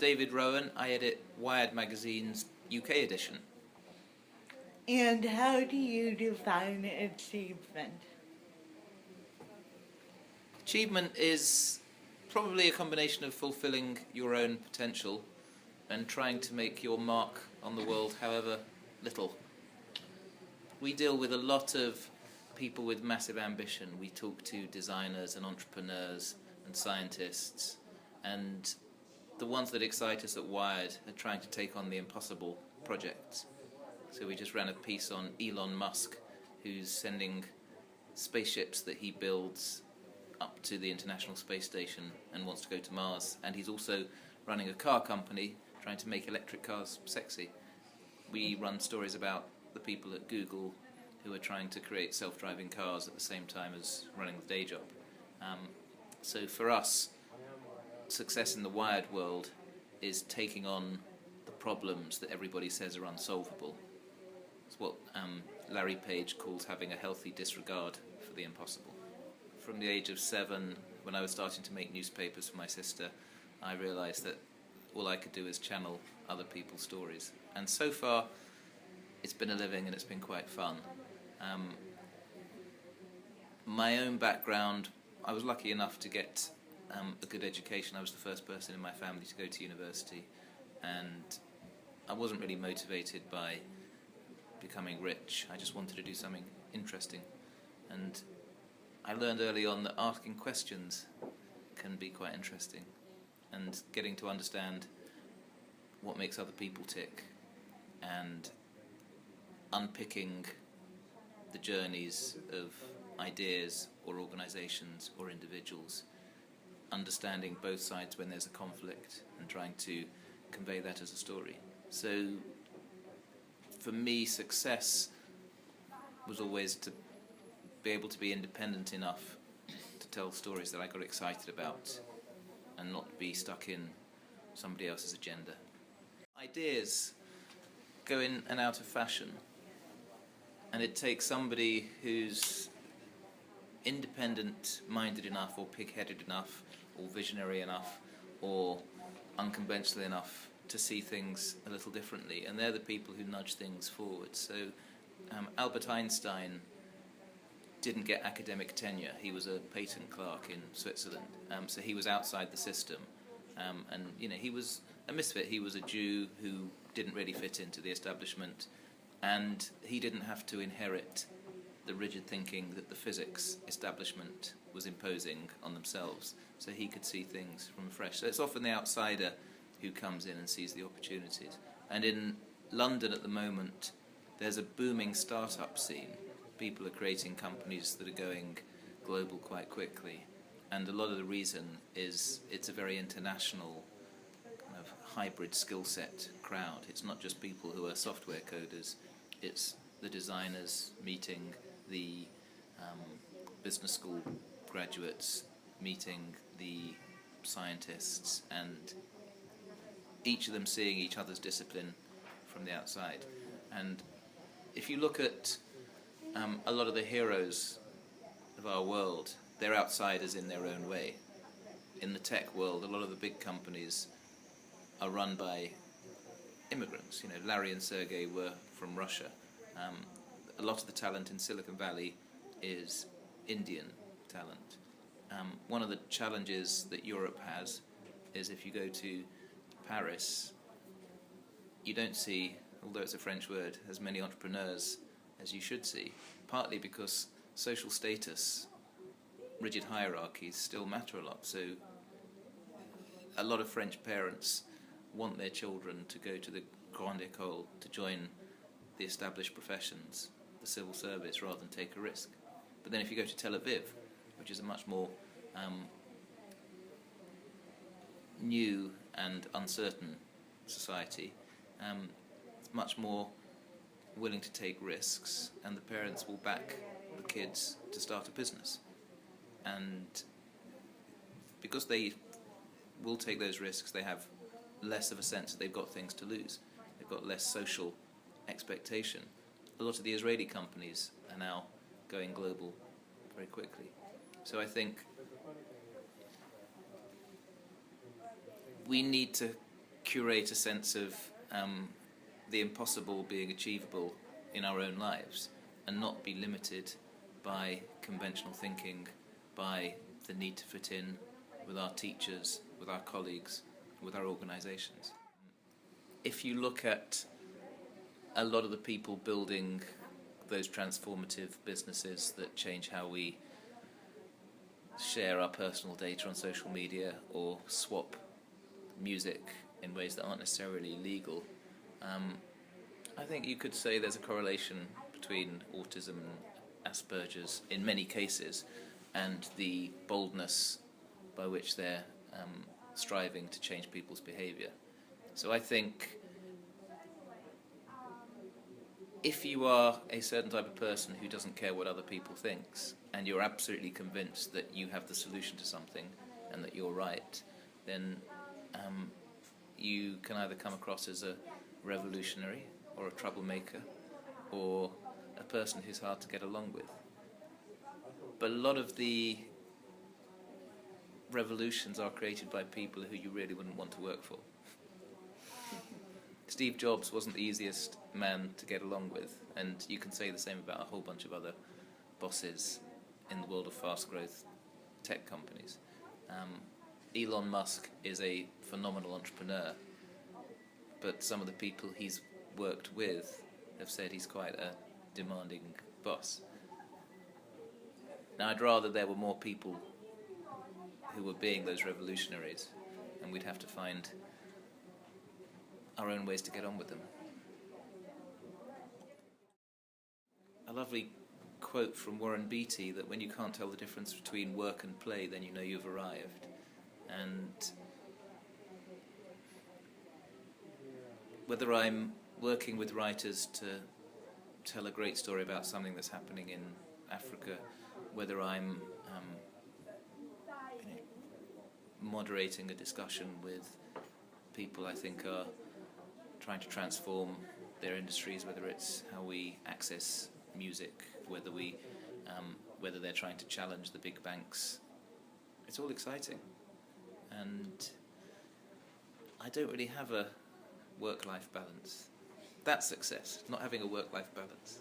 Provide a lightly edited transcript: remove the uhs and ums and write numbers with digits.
David Rowan. I edit Wired magazine's UK edition. And how do you define achievement? Achievement is probably a combination of fulfilling your own potential and trying to make your mark on the world, however little. We deal with a lot of people with massive ambition. We talk to designers and entrepreneurs and scientists, and the ones that excite us at Wired are trying to take on the impossible projects. So we just ran a piece on Elon Musk, who's sending spaceships that he builds up to the International Space Station and wants to go to Mars. And he's also running a car company trying to make electric cars sexy. We run stories about the people at Google who are trying to create self-driving cars at the same time as running the day job. So for us, success in the Wired world is taking on the problems that everybody says are unsolvable. It's what Larry Page calls having a healthy disregard for the impossible. From the age of 7, when I was starting to make newspapers for my sister, I realised that all I could do is channel other people's stories. And so far, it's been a living and it's been quite fun. My own background, I was lucky enough to get a good education. I was the first person in my family to go to university, and I wasn't really motivated by becoming rich. I just wanted to do something interesting. And I learned early on that asking questions can be quite interesting, and getting to understand what makes other people tick and unpicking the journeys of ideas or organisations or individuals, understanding both sides when there's a conflict and trying to convey that as a story. So for me, success was always to be able to be independent enough to tell stories that I got excited about and not be stuck in somebody else's agenda. Ideas go in and out of fashion, and it takes somebody who's independent-minded enough or pig-headed enough or visionary enough or unconventional enough to see things a little differently, and they're the people who nudge things forward. So Albert Einstein didn't get academic tenure. He was a patent clerk in Switzerland, so he was outside the system, and he was a misfit. He was a Jew who didn't really fit into the establishment, and he didn't have to inherit the rigid thinking that the physics establishment was imposing on themselves, so he could see things from fresh. So it's often the outsider who comes in and sees the opportunities. And in London at the moment, there's a booming startup scene. People are creating companies that are going global quite quickly, and a lot of the reason is it's a very international kind of hybrid skill set crowd. It's not just people who are software coders, it's the designers meeting the business school graduates, meeting the scientists, and each of them seeing each other's discipline from the outside. And if you look at a lot of the heroes of our world, they're outsiders in their own way. In the tech world, a lot of the big companies are run by immigrants. Larry and Sergey were from Russia. A lot of the talent in Silicon Valley is Indian talent. One of the challenges that Europe has is if you go to Paris, you don't see, although it's a French word, as many entrepreneurs as you should see, partly because social status, rigid hierarchies still matter a lot. So a lot of French parents want their children to go to the Grande École, to join the established professions, the civil service, rather than take a risk. But then if you go to Tel Aviv, which is a much more new and uncertain society, it's much more willing to take risks, and the parents will back the kids to start a business. And because they will take those risks, they have less of a sense that they've got things to lose. They've got less social expectation. A lot of the Israeli companies are now going global very quickly. So I think we need to curate a sense of the impossible being achievable in our own lives and not be limited by conventional thinking, by the need to fit in with our teachers, with our colleagues, with our organisations. If you look at a lot of the people building those transformative businesses that change how we share our personal data on social media or swap music in ways that aren't necessarily legal, I think you could say there's a correlation between autism and Asperger's in many cases and the boldness by which they're striving to change people's behaviour. So I think if you are a certain type of person who doesn't care what other people thinks and you're absolutely convinced that you have the solution to something and that you're right, then you can either come across as a revolutionary or a troublemaker or a person who's hard to get along with. But a lot of the revolutions are created by people who you really wouldn't want to work for. Steve Jobs wasn't the easiest man to get along with, and you can say the same about a whole bunch of other bosses in the world of fast growth tech companies. Elon Musk is a phenomenal entrepreneur, but some of the people he's worked with have said he's quite a demanding boss. Now, I'd rather there were more people who were being those revolutionaries, and we'd have to find our own ways to get on with them. A lovely quote from Warren Beatty that when you can't tell the difference between work and play, then you know you've arrived. And whether I'm working with writers to tell a great story about something that's happening in Africa, whether I'm moderating a discussion with people I think are trying to transform their industries, whether it's how we access music, whether they're trying to challenge the big banks, it's all exciting. And I don't really have a work-life balance. That's success, not having a work-life balance.